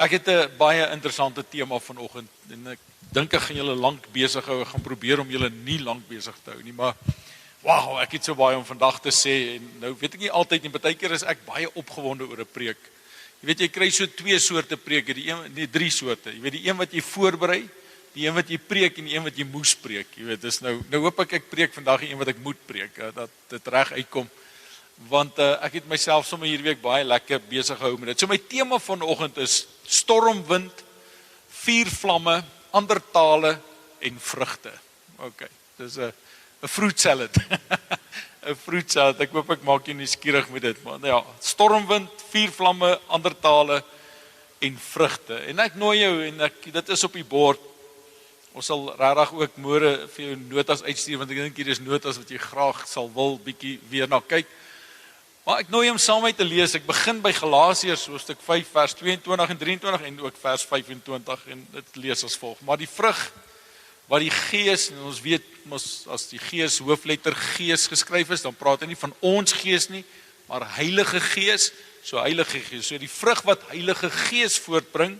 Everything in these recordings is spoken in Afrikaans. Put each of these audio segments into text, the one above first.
Ek het 'n baie interessante tema vanoggend en ek dink ek gaan julle lank besig hou. Ek gaan probeer om julle nie lank besig te hou nie, maar wow, ek het so baie om vandag te sê en nou weet ek nie altyd nie, baie keer is ek baie opgewonde oor 'n preek. Jy weet jy kry so twee soorte preke, drie soorte. Jy weet die een wat jy voorberei, die een wat jy preek en die een wat jy moes preek. Jy weet, dis nou hoop ek preek vandag die een wat ek moet preek, dat dit reg uitkom. Want ek het myself sommer hierdie week baie lekker besig gehou met dit. So my tema vanoggend is stormwind, vuurvlamme, ander tale en vrugte. OK, dis 'n fruit salad. 'n fruit salad. Ek hoop ek maak jou nuuskierig met dit, maar ja, stormwind, vuurvlamme, ander tale en vrugte. En ek nooi jou en dit is op die bord. Ons sal regtig ook môre vir jou notas uitstuur want ek dink hier is notas wat jy graag sal wil bietjie weer na kyk. Maar ek nooi hom saam met te lees. Ek begin by Galasiërs hoofstuk 5 vers 22 en 23 en ook vers 25 en dit lees as volg. Maar die vrug wat die Gees, en ons weet mos as die Gees hoofletter Gees geskryf is, dan praat hy nie van ons gees nie, maar Heilige Gees, so Heilige Gees. So die vrug wat Heilige Gees voortbring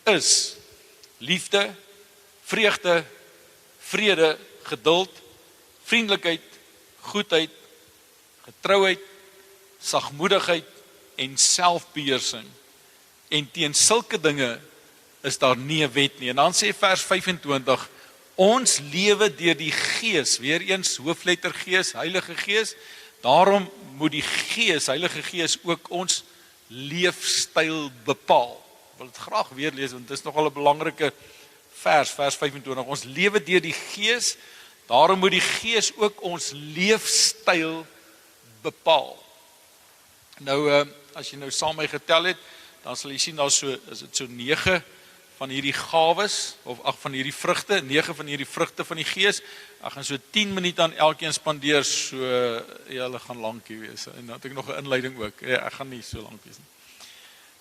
is liefde, vreugde, vrede, geduld, vriendelikheid, goedheid, getrouheid, sagmoedigheid en selfbeheersing. En teen sulke dinge is daar nie 'n wet nie. En dan sê vers 25, ons lewe deur die Gees, weer eens hoofletter Gees, Heilige Gees. Daarom moet die Gees, Heilige Gees ook ons leefstyl bepaal. Ek wil dit graag weer lees want dit is nogal 'n belangrike vers 25. Ons lewe deur die Gees, daarom moet die Gees ook ons leefstyl bepaal. Nou, as jy nou saam met my getel het, dan sal jy sien daar is dit so 9 van hierdie gawes, of van hierdie vrugte, 9 van hierdie vrugte van die Gees. Ek gaan so 10 minute aan elkeen spandeer, so julle gaan lankie wees. En dan het ek nog 'n inleiding ook. Ja, ek gaan nie so lank wees nie.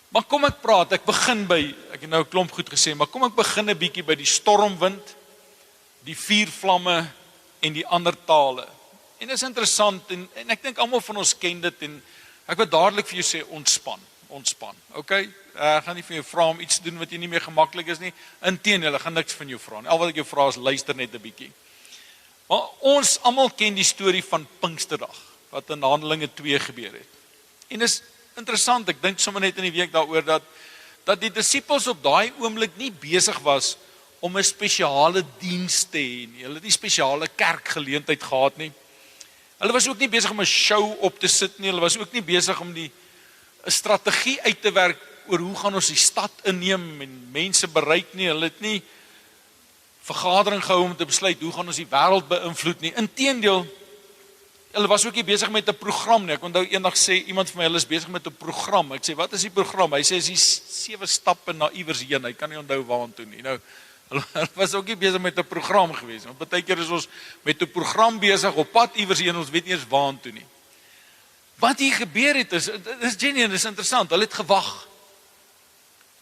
Maar kom ek praat, ek het nou 'n klomp goed gesê, maar kom ek begin 'n bietjie by die stormwind, die vuurvlamme en die ander tale. En dit is interessant en ek dink almal van ons ken dit en ek wil dadelik vir jou sê ontspan. OK? Ek gaan nie vir jou vra om iets te doen wat jy nie meer gemaklik is nie. Inteendeel, ek gaan niks van jou vra nie. Al wat ek jou vra is luister net 'n bietjie. Maar ons almal ken die storie van Pinksterdag wat in Handelinge 2 gebeur het. En is interessant, ek dink sommer net in die week daaroor dat die disippels op daai oomblik nie besig was om 'n spesiale diens te hê nie. Hulle het nie spesiale kerkgeleentheid gehad nie. Hulle was ook nie besig om 'n show op te sit nie. Hulle was ook nie besig om 'n strategie uit te werk oor hoe gaan ons die stad inneem en mense bereik nie. Hulle het nie vergadering gehou om te besluit hoe gaan ons die wêreld beïnvloed nie. Inteendeel, hulle was ook nie besig met 'n program nie. Ek onthou eendag sê iemand vir my, hulle is besig met 'n program. Ek sê, wat is die program? Hy sê, is die 7 stappe na iewers heen. Hy kan nie onthou waartoe nie. Nou, hulle was ook nie besig met 'n program gewees. Want baie keer is ons met 'n program besig op pad iewers heen, ons weet nie eens waartoe nie. Wat hier gebeur het is genuine, is interessant. Hulle het gewag.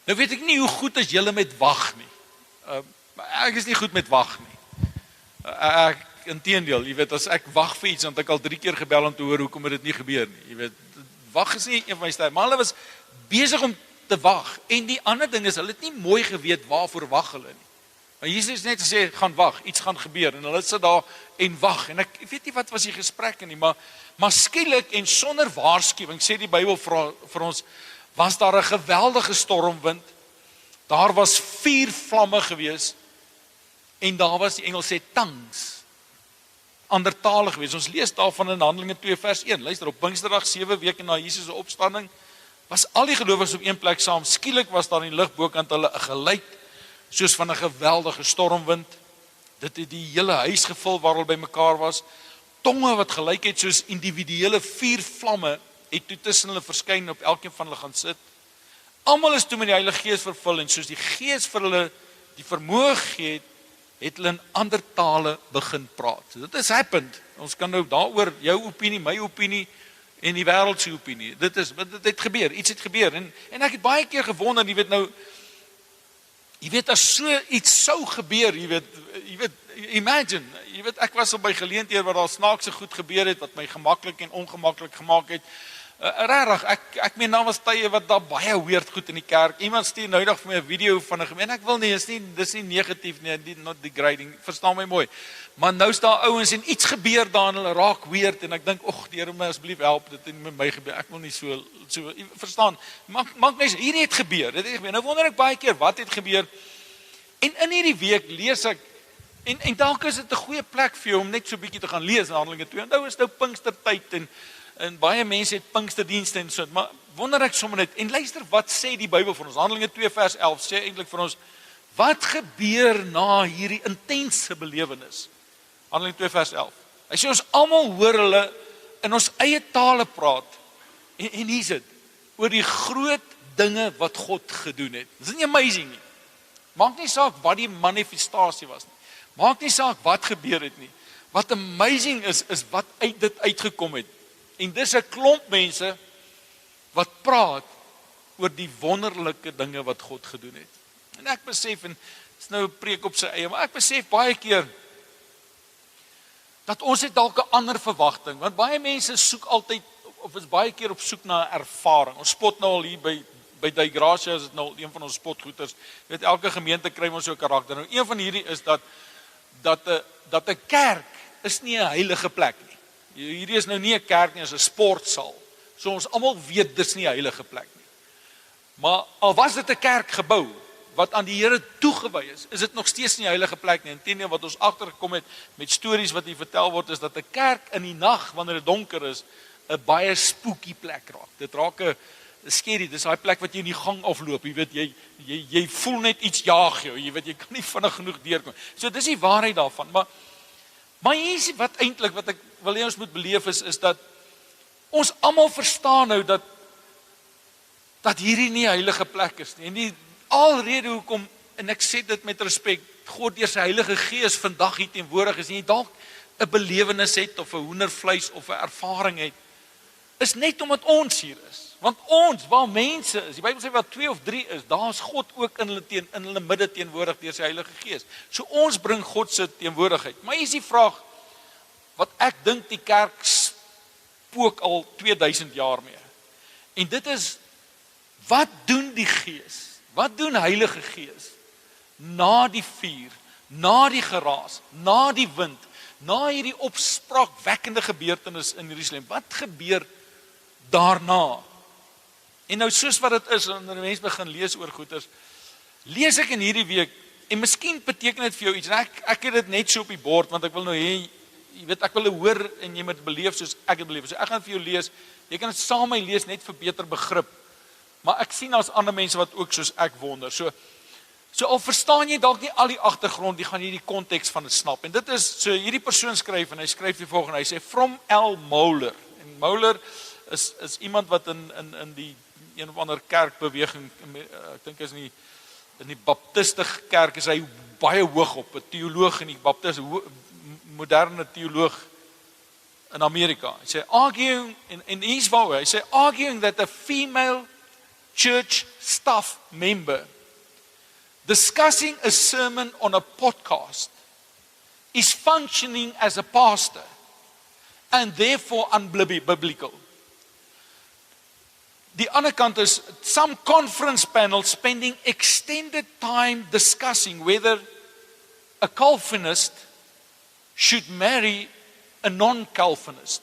Nou weet ek nie hoe goed is julle met wag nie. Ek is nie goed met wag nie. Inteendeel, jy weet, as ek wag vir iets, dan het ek al 3 keer gebel om te hoor hoekom dit nie gebeur nie. Jy weet, wag is nie een van my styl, maar hulle was besig om te wag. En die ander ding is, hulle het nie mooi geweet waarvoor wag hulle nie. Maar Jesus het net gesê, gaan wag, iets gaan gebeur. En hulle sit daar en wag. En ek weet nie wat was die gesprekke nie, maar skielik en sonder waarskuwing, sê die Bybel vir ons, was daar 'n geweldige stormwind. Daar was 4 vlamme gewees. En daar was, die engel sê, tongues. Ander tale gewees. Ons lees daarvan in Handelinge 2 vers 1. Luister, op Pinksterdag 7 weke na Jesus se opstanding, was al die gelowiges op een plek saam. Skielik was daar in die lug bokant hulle 'n geluid soos van 'n geweldige stormwind. Dit het die hele huis gevul waar hulle bymekaar was. Tonge wat gelyk het soos individuele 4 vlamme het toe tussen hulle verskyn, op elkeen van hulle gaan sit. Almal is toe met die Heilige Gees vervul en soos die Gees vir hulle die vermoë gegee het hulle in ander tale begin praat. So dit is happened. Ons kan nou daaroor jou opinie, my opinie en die wêreld se opinie. Dit het gebeur, iets het gebeur en ek het baie keer gewonder, jy weet as so iets sou gebeur, jy weet imagine, ek was op by geleenthede waar daar snaakse goed gebeur het wat my gemaklik en ongemaklik gemaak het. Regtig, ek meen daar was tye wat daar baie weird goed in die kerk. Iemand stuur nou eendag vir my 'n video van 'n gemeente. Ek wil nie, dis nie negatief nie, not degrading. Verstaan my mooi. Maar nou is daar ouens en iets gebeur daar en hulle raak weird en ek dink, "Ag, die Here moet my asseblief help, dit het met my gebeur. Ek wil nie so verstaan. Maak mense, hierdie het gebeur. Dit het gebeur. Nou wonder ek baie keer wat het gebeur. En in hierdie week lees ek en dalk is dit 'n goeie plek vir jou om net so 'n bietjie te gaan lees in Handelinge 2. Onthou is nou Pinkstertyd en baie mense het Pinksterdienste en so, maar wonder ek sommer net en luister wat sê die Bybel vir ons. Handelinge 2 vers 11 sê eintlik vir ons wat gebeur na hierdie intense belewenis. Handelinge 2 vers 11. Hy sê ons almal hoor hulle in ons eie tale praat. En hier's dit oor die groot dinge wat God gedoen het. Dis nie amazing nie. Maak nie saak wat die manifestasie was nie. Maak nie saak wat gebeur het nie. Wat amazing is wat uit dit uitgekom het. En dis 'n klomp mense wat praat oor die wonderlike dinge wat God gedoen het. En ek besef, en is nou 'n preek op sy eie, maar ek besef baie keer dat ons het dalk 'n ander verwagting, want baie mense soek altyd, of is baie keer op soek na 'n ervaring. Ons spot nou al hier by Die Gracia, is dit nou een van ons spotgoeders. Jy weet, elke gemeente kry ons so 'n karakter. Nou, een van hierdie is dat 'n kerk is nie 'n heilige plek nie. Hierdie is nou nie 'n kerk nie, is 'n sportsaal. So ons almal weet dis nie 'n heilige plek nie. Maar al was dit 'n kerkgebou wat aan die Here toegewy is dit nog steeds nie 'n heilige plek nie. Inteendeel wat ons agtergekom het met stories wat hier vertel word is dat 'n kerk in die nag wanneer dit donker is 'n baie spooky plek raak. Dit raak 'n scary, dis daai plek wat jy in die gang afloop, jy weet jy voel net iets jaag jou, jy weet jy kan nie vinnig genoeg deurkom. So dis die waarheid daarvan, maar hier is wat eintlik wat ek wil hê ons moet beleef is dat ons almal verstaan nou dat hierdie nie 'n heilige plek is nie. En die alrede hoekom, en ek sê dit met respek, God deur sy Heilige Gees vandag hier teenwoordig is, en jy dalk 'n belewenis het of 'n hoendervleis of 'n ervaring het, is net omdat ons hier is. Want ons, waar mense is, die Bybel sê waar 2 of 3 is, daar is God ook in hulle midde teenwoordig deur sy Heilige Gees. So ons bring God se teenwoordigheid. Maar hier is die vraag wat ek dink die kerk spook al 2000 jaar mee. En dit is, wat doen die Gees? Wat doen Heilige Gees na die vuur, na die geraas, na die wind, na hierdie opspraakwekkende gebeurtenis in Jerusalem? Wat gebeur daarna? En nou soos wat dit is, wanneer mense begin lees oor goeters, lees ek in hierdie week, en miskien beteken dit vir jou iets, en ek het dit net so op die bord, want ek wil nou hê, jy weet, ek wil hoor, en jy moet beleef soos ek het beleef. So ek gaan vir jou lees, jy kan dit saam met my lees, net vir beter begrip. Maar ek sien as ander mense wat ook soos ek wonder. So al verstaan jy dalk nie al die agtergrond, jy gaan hierdie konteks van dit snap. En dit is, so hierdie persoon skryf, en hy skryf die volgende, hy sê, from L. Mohler. En Mohler is iemand wat in die een of ander kerkbeweging, ek dink is in die baptiste kerk, is hy baie hoog op, 'n teoloog in die baptiste, moderne teoloog in Amerika. Hy sê, arguing, en hier's waar, hy sê, arguing that a female church staff member discussing a sermon on a podcast is functioning as a pastor and therefore unbiblical. Die ander kant is some conference panel spending extended time discussing whether a Calvinist should marry a non-Calvinist.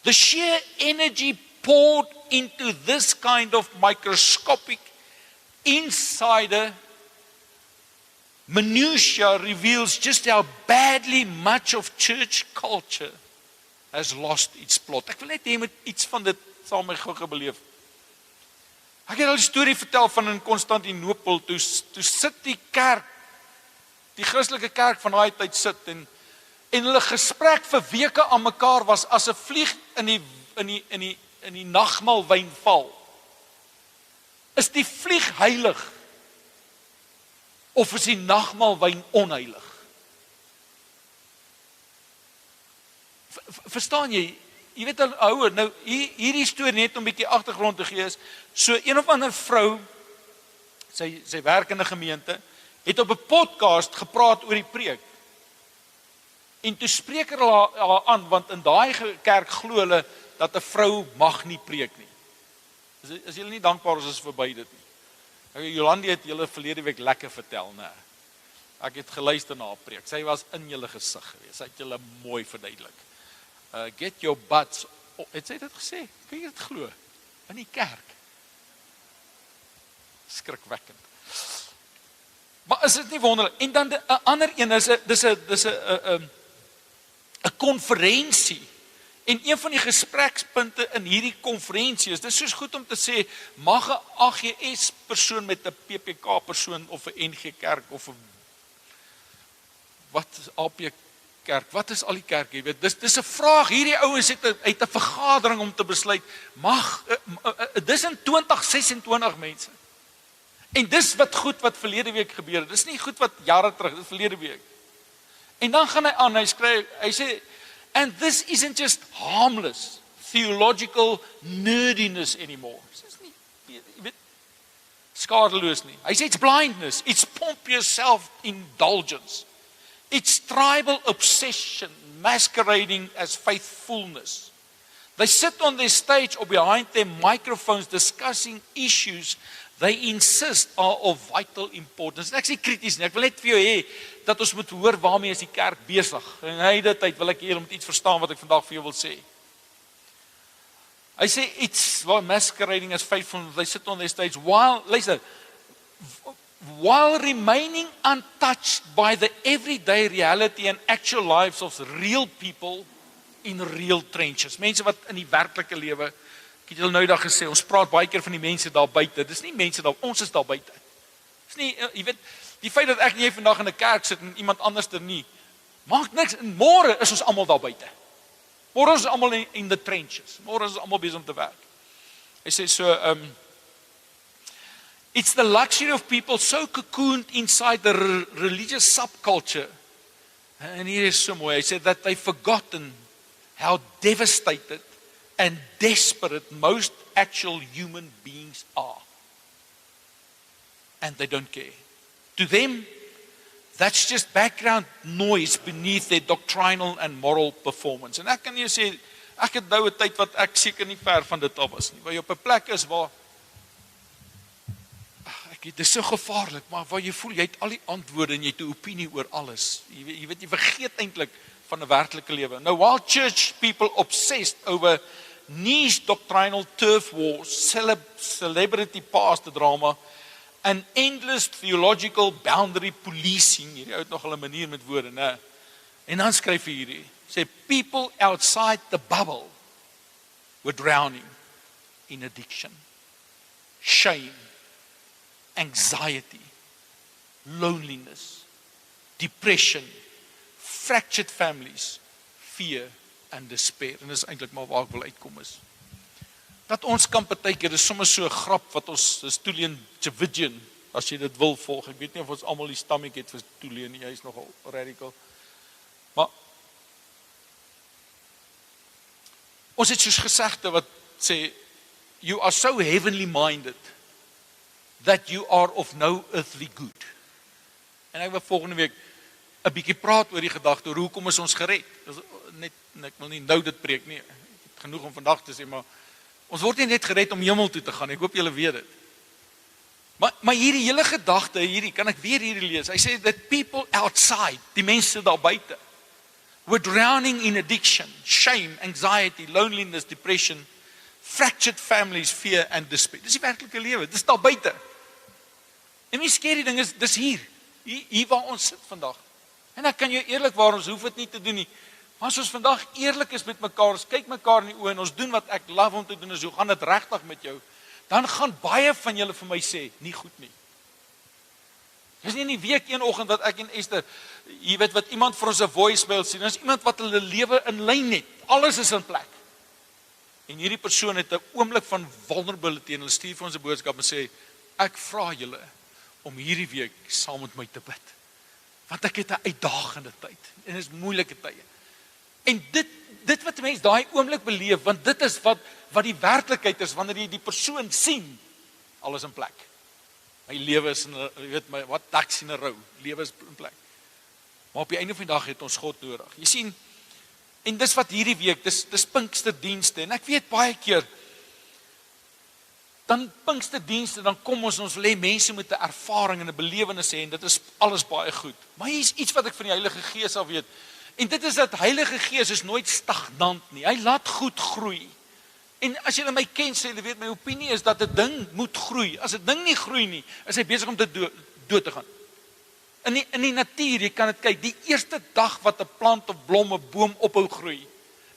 The sheer energy poured into this kind of microscopic insider minutia reveals just how badly much of church culture has lost its plot. Ek wil net hê met iets van dit saam met my gou beleef. Ek het al 'n storie vertel van in Konstantinopel, toe sit die kerk, die Christelike kerk van daai tyd sit en hulle gesprek vir weke aan mekaar was as 'n vlieg in die nagmaalwyn val. Is die vlieg heilig of is die nagmaalwyn onheilig? Verstaan jy? Jy weet al ouer, nou hierdie storie net om 'n bietjie agtergrond te gee is, so een of ander vrou, sy werk in 'n gemeente, het op 'n podcast gepraat oor die preek. En toe spreek hulle haar aan, want in daai kerk glo hulle dat 'n vrou mag nie preek nie. Is julle nie dankbaar as ons verby dit nie? Jolandi het julle verlede week lekker vertel, né? Ek het geluister na haar preek. Sy was in julle gesig gewees. Sy het julle mooi verduidelik. Get your butts. Het sy dit gesê? Kan jy dit glo? In die kerk. Skrikwekkend. Maar is dit nie wonderlik? En dan 'n ander een dis 'n konferensie. En een van die gesprekspunte in hierdie konferensie is, dis soos goed om te sê, mag 'n AGS persoon met 'n PPK persoon of 'n NG Kerk of 'n wat is AP Kerk, wat is al die kerke, jy weet, dis 'n vraag, hierdie ouens het 'n vergadering om te besluit, mag, dis in 2026 mense. En dis wat verlede week gebeur het, dis nie goed wat jare terug, dis verlede week. En dan gaan hy aan, hy sê, and this isn't just harmless, theological nerdiness anymore. Dis nie, jy weet, skadeloos nie. Hy sê, it's blindness, it's pompous self-indulgence. It's tribal obsession masquerading as faithfulness. They sit on their stage or behind their microphones discussing issues they insist are of vital importance. Ek sê krities nie, ek wil net vir jou hê dat ons moet hoor waarmee is die kerk besig. En hy dit tyd wil ek hier moet iets verstaan wat ek vandag vir jou wil sê. Hy sê it's masquerading as faithfulness. They sit on their stage while remaining untouched by the everyday reality and actual lives of real people in real trenches. Mense wat in die werklike lewe, ek het julle nou dag gesê, ons praat baie keer van die mense daar buite. Dis nie mense daar, ons is daar buite. Dis nie, jy weet, die feit dat ek en jy vandag in 'n kerk sit en iemand anders er nie, maak niks. En môre is ons almal daar buite. Môre is ons almal in the trenches. Môre is ons almal besig om te werk. Hy sê so, it's the luxury of people so cocooned inside the religious subculture. And hier is so mooi. Hy sê that they've forgotten how devastated and desperate most actual human beings are. And they don't care. To them, that's just background noise beneath their doctrinal and moral performance. En ek kan jy sê, ek het nou 'n tyd wat ek seker nie ver van dit af was nie, waar jy op 'n plek is waar dit is so gevaarlik, maar waar jy voel, jy het al die antwoorde en jy het 'n opinie oor alles. Jy weet, jy vergeet eintlik van 'n werklike lewe. Now, while church people obsessed over niche doctrinal turf wars, celebrity past drama, and endless theological boundary policing, hierdie uit nog 'n manier met woorde, né? En dan skryf hy hierdie, sê, people outside the bubble were drowning in addiction, shame, anxiety, loneliness, depression, fractured families, fear and despair. En dis eintlik maar waar ek wil uitkom is. Dat ons kan partykeer, dis sommer so 'n grap wat ons, is Tullian Tchividjian, as jy dit wil volg. Ek weet nie of ons almal die stammetjie het vir Tullian nie, hy is nogal radical. Maar ons het soos gesegde wat sê, you are so heavenly minded that you are of no earthly good. En ek wil volgende week 'n bietjie praat oor die gedagte oor hoekom is ons gered. Net ek wil nie nou dit preek nie. Ek het genoeg om vandag te sê, maar ons word nie net gered om hemel toe te gaan. Ek hoop julle weet dit. Maar hierdie hele gedagte, hierdie kan ek weer hierdie lees. Hy sê that people outside, die mense daar buite, were drowning in addiction, shame, anxiety, loneliness, depression, fractured families, fear and despair. Dis die werklike lewe. Dis daar buite. En die skerry ding is, dis hier waar ons sit vandag. En ek kan jou eerlikwaar, ons hoef dit nie te doen nie. Maar as ons vandag eerlik is met mekaar, ons kyk mekaar in die oë en ons doen wat ek love om te doen, is hoe gaan dit regtig met jou? Dan gaan baie van julle vir my sê, nie goed nie. Dis nie in die week een oggend wat ek en Esther, jy weet wat iemand vir ons 'n voicemail sien, dis iemand wat hulle lewe in lyn het. Alles is in plek. En hierdie persoon het 'n oomblik van vulnerability en hulle stuur vir ons 'n boodskap en sê, ek vra julle om hierdie week saam met my te bid. Want ek het 'n uitdagende tyd en dit is moeilike tye. En dit wat mense daai oomblik beleef, want dit is wat die werklikheid is wanneer jy die persoon sien, alles in plek. My lewe is in, jy weet my wat ducks in 'n row, lewe is in plek. Maar op die einde van die dag het ons God nodig. Jy sien, En dis wat hierdie week, dis Pinksterdienste, en ek weet baie keer, dan Pinksterdienste, dan kom ons wil hê mense met 'n ervaring en 'n belewenis hê, en dit is alles baie goed. Maar hier is iets wat ek van die Heilige Gees al weet, en dit is dat Heilige Gees is nooit stagnant nie, hy laat goed groei. En as julle my ken, sê julle weet, my opinie is dat 'n ding moet groei. As 'n ding nie groei nie, is hy besig om te dood te gaan. In die natuur, jy kan dit kyk, die eerste dag wat 'n plant of blom, 'n boom ophou groei,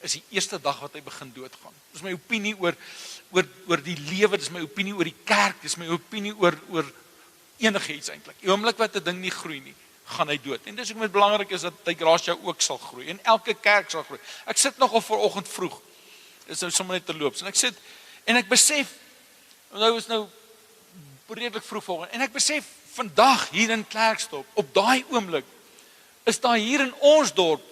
is die eerste dag wat hy begin doodgaan. Dis my opinie oor die lewe, dis my opinie oor die kerk, dis my opinie oor enigiets eintlik. Die oomblik wat 'n ding nie groei nie, gaan hy dood. En dis ook met belangrik is dat die Gracia ook sal groei en elke kerk sal groei. Ek sit nogal vanoggend vroeg. Dis nou sommer net terloops. En ek sit en ek besef nou is nou redelik vroeg vanoggend en ek besef vandag hier in Klerksdorp op daai oomblik is daar hier in ons dorp,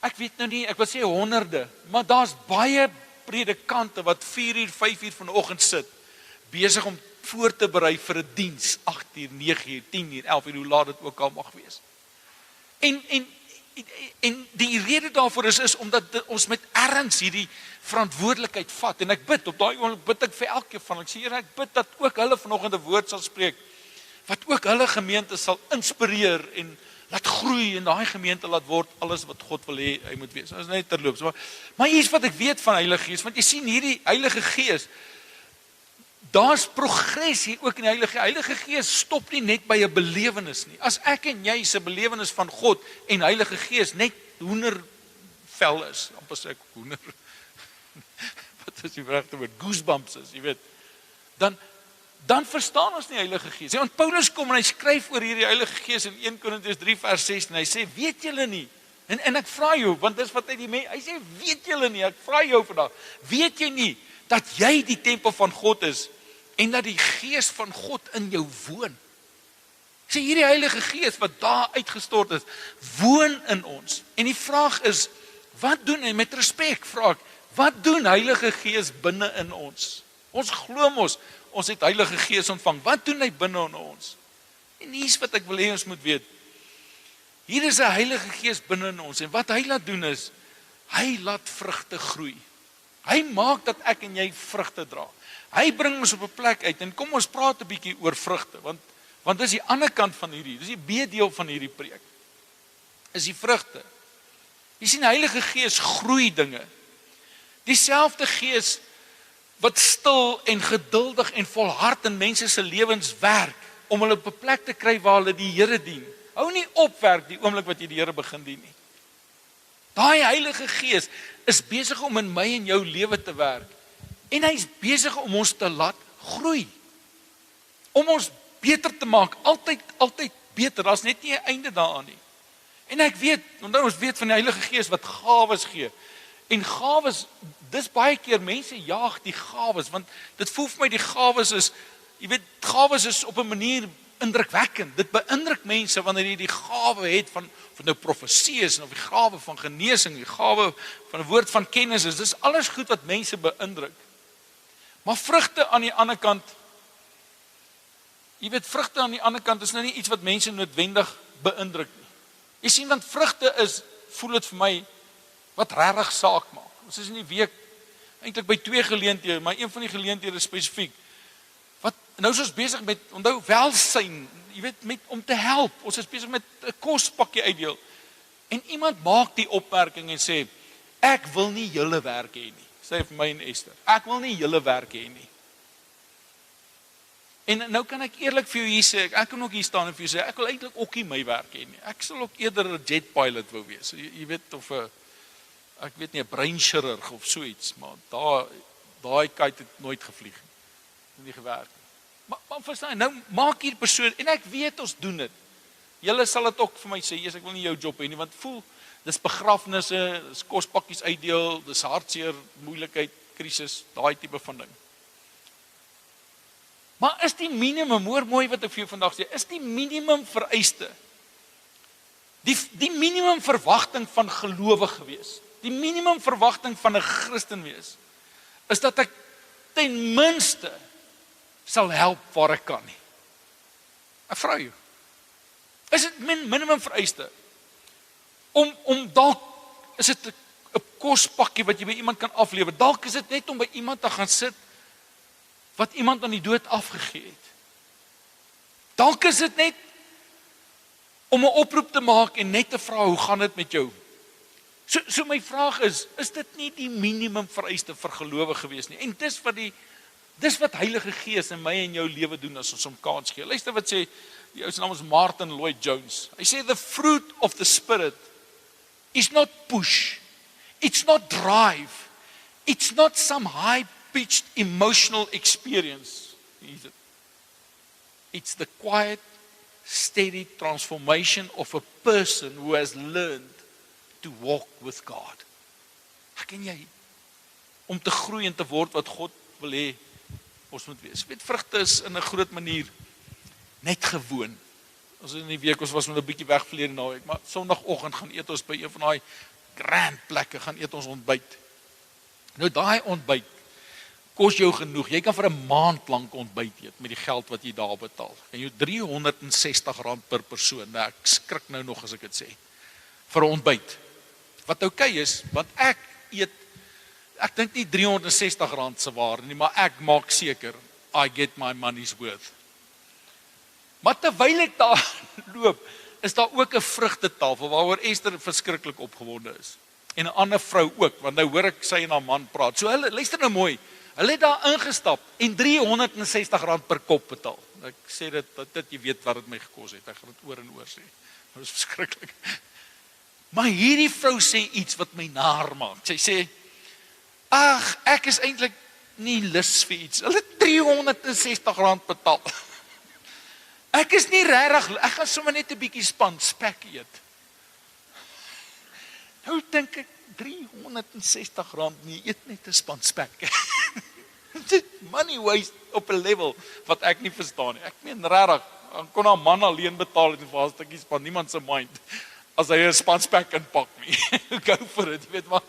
ek weet nou nie, ek wil sê honderde, maar daar's baie predikante wat 4 uur, 5 uur vanoggend sit besig om voor te berei vir 'n diens, 8 uur, 9 uur, 10 uur, 11 uur, hoe laat dit ook al mag wees. En die rede daarvoor is omdat ons met erns hierdie verantwoordelikheid vat, en ek bid, op daai oomblik bid ek vir elkeen van, ek sê Here, ek bid dat ook hulle vanoggend 'n woord sal spreek, wat ook hulle gemeente sal inspireer en laat groei en daai gemeente laat word alles wat God wil hê hy moet wees. Dit is net terloops, maar iets wat ek weet van Heilige Gees, want jy sien hierdie Heilige Gees, daar's progressie ook in die Heilige Gees stop nie net by 'n belewenis nie. As ek en jy se belewenis van God en Heilige Gees net hoendervel is, amper sê ek hoender, wat is die regte woord, goosebumps is, jy weet, dan verstaan ons nie Heilige Gees. Want Paulus kom en hy skryf oor hierdie Heilige Gees in 1 Korintiërs 3 vers 6 en hy sê, weet julle nie? En ek vra jou, want dis wat hy sê, weet julle nie? Ek vra jou vandag, weet jy nie dat jy die tempel van God is en dat die Gees van God in jou woon? Sê hierdie Heilige Gees wat daar uitgestort is, woon in ons. En die vraag is, wat doen hy? Met respek vra ek, wat doen Heilige Gees binne in ons? Ons glo mos, ons het Heilige Gees ontvang. Wat doen hy binne in ons? En hier's wat ek wil hê ons moet weet. Hier is 'n Heilige Gees binne in ons en wat hy laat doen is, hy laat vrugte groei. Hy maak dat ek en jy vrugte dra. Hy bring ons op 'n plek uit en kom ons praat 'n bietjie oor vrugte, want dis die ander kant van hierdie, dis die B-deel van hierdie preek. Is die vrugte. Jy sien, die Heilige Gees groei dinge. Dieselfde Gees wat stil en geduldig en volhard in mense se lewens werk, om hulle op 'n plek te kry waar hulle die Here dien. Hou nie opwerk die oomblik wat jy die Here begin dien nie. Daai Heilige Gees is besig om in my en jou lewe te werk. En hy's besig om ons te laat groei. Om ons beter te maak, altyd beter. Daar's net nie 'n einde daaraan nie. En ek weet, onthou ons weet van die Heilige Gees wat gawes gee. En gawes, dis baie keer mense jaag die gawes, want dit voel vir my die gawes is, jy weet, gawes is op 'n manier indrukwekkend. Dit beïndruk mense wanneer jy die gawe het van nou profesie is, of die gawe van genesing, die gawe van 'n woord van kennis is. Dis alles goed wat mense beïndruk. Maar vrugte aan die ander kant, jy weet, vrugte aan die ander kant is nou nie iets wat mense noodwendig beïndruk nie. Jy sien, want vrugte is, voel dit vir my, wat regtig saak maak. Ons is in die week eintlik by 2 geleenthede, maar een van die geleenthede spesifiek. Wat nou is ons besig met, onthou, welsyn, jy weet, om te help. Ons is besig met 'n kospakkie uitdeel. En iemand maak die opmerking en sê, ek wil nie julle werk hê nie. Sê vir my en Esther, ek wil nie julle werk hê nie. En nou kan ek eerlik vir jou hier sê, ek kan ook hier staan en vir jou sê, ek wil eintlik ook nie my werk hê nie. Ek sal ook eerder 'n jet pilot wou wees. Jy weet, of 'n, ek weet nie, 'n breinchirurg of so iets, maar daai kite het nooit gevlieg nie gewerk nie. Maar verstaan, nou maak hier persoon, en ek weet ons doen dit. Julle sal dit ook vir my sê, ek wil nie jou job hê nie, want voel, dis begrafnisse, dis kospakkies uitdeel, dis hartseer, moeilikheid, krisis, daai tipe van ding. Maar is die minimum, hoor mooi wat ek vir jou vandag sê, is die minimum vereiste, die minimum verwagting van gelowige wees, die minimum verwagting van 'n Christen wees, is dat ek ten minste sal help waar ek kan nie. Ek vra jou, is dit minimum vereiste om dalk is dit 'n kospakkie wat jy by iemand kan aflewer. Dalk is dit net om by iemand te gaan sit wat iemand aan die dood afgegee het. Dalk is dit net om 'n oproep te maak en net te vra, hoe gaan dit met jou? So my vraag is dit nie die minimum vereiste vir gelowige wees nie? En dis wat Heilige Gees in my en jou lewe doen as ons hom kans gee. Luister wat sê, die ou se naam is Martin Lloyd-Jones. Hy sê, the fruit of the Spirit is not push, it's not drive, it's not some high-pitched emotional experience. It's the quiet, steady transformation of a person who has learned to walk with God. Ek en jy, om te groei en te word wat God wil hê ons moet wees. Weet, vrugte is in 'n groot manier net gewoon. Ons in die week, ons was met 'n bietjie weg verlede naweek, maar Sondagoggend gaan eet ons by een van daai grand plekke, gaan eet ons ontbyt. Nou daai ontbyt kos jou genoeg. Jy kan vir 'n maand lank ontbyt eet met die geld wat jy daar betaal. En jy R360 per persoon. Nou, ek skrik nou nog as ek dit sê. Vir 'n ontbyt. Wat oukei is, want ek dink nie R360 se waarde nie, maar ek maak seker I get my money's worth. Maar terwyl ek daar loop, is daar ook 'n vrugtetafel waaroor Esther verskriklik opgewonde is. En 'n ander vrou ook, want nou hoor ek sy en haar man praat. So hulle, luister nou mooi, hulle het daar ingestap en R360 per kop betaal. Ek sê dit jy weet wat dit my gekos het. Ek gaan dit oor en oor sê. Dit is verskriklik. Maar hierdie vrou sê iets wat my naar maak. Sy sê, ag, ek is eintlik nie lus vir iets. Hulle het R360 betaal. Ek is nie regtig, ek gaan sommer net 'n bietjie span spek eet. Nou dink ek, R360 nie, eet net 'n span spek. Dit money waste op 'n level wat ek nie verstaan nie. Ek meen regtig, dan kon 'n man alleen betaal het vir 'n stukkie span, niemand se mind. As hy 'n span spek inpak nie. Go for it, jy weet maar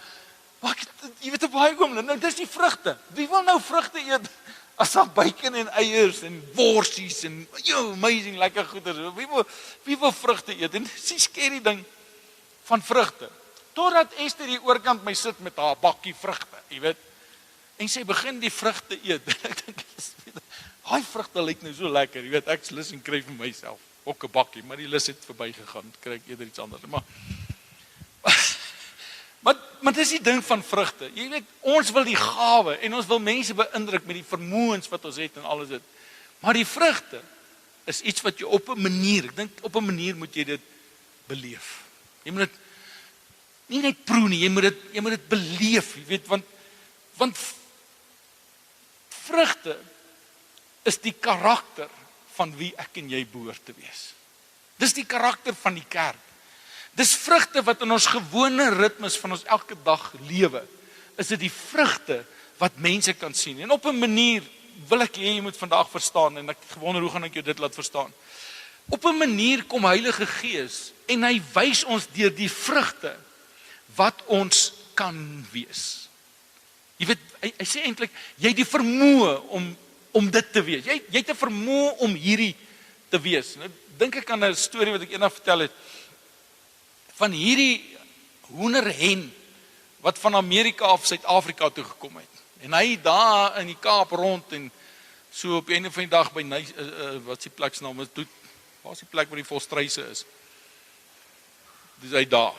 jy weet op baie oomblik, nou dis die vrugte. Wie wil nou vrugte eet? As daar bacon en eiers en worsies en amazing lekker goeders. Wie wil vrugte eet? En dis die scary ding van vrugte. Totdat Esther hier oorkant my sit met haar bakkie vrugte, jy weet. En sy begin die vrugte eet. Ek dink, daai vrugte lyk nou so lekker, jy weet, ek's lus en kry vir myself ook 'n bakkie, maar die lus het verbygegaan, kry ek eerder iets anders. Maar dis die ding van vrugte. Jy weet, ons wil die gawe en ons wil mense beïndruk met die vermoëns wat ons het en alles dit. Maar die vrugte is iets wat jy op 'n manier, ek dink op 'n manier moet jy dit beleef. Jy moet dit nie net proe nie, jy moet dit beleef, jy weet, want vrugte is die karakter van wie ek en jy behoort te wees. Dis die karakter van die kerk. Dis vrugte wat in ons gewone ritmes van ons elke dag lewe. Is dit die vrugte wat mense kan sien. En op 'n manier wil ek hê jy moet vandag verstaan en ek gewonder hoe gaan ek jou dit laat verstaan. Op 'n manier kom Heilige Gees en hy wys ons deur die vrugte wat ons kan wees. Jy weet, hy sê eintlik jy het die vermoë om dit te wees. Jy het 'n vermoë om hierdie te wees. Nou dink ek aan 'n storie wat ek eendag vertel het van hierdie hoenderhen wat van Amerika af Suid-Afrika toe gekom het. En hy daar in die Kaap rond en so op 'n einde van die dag by wat se plek se naam is, waar is die plek waar die volstruise is? Dis hy daar.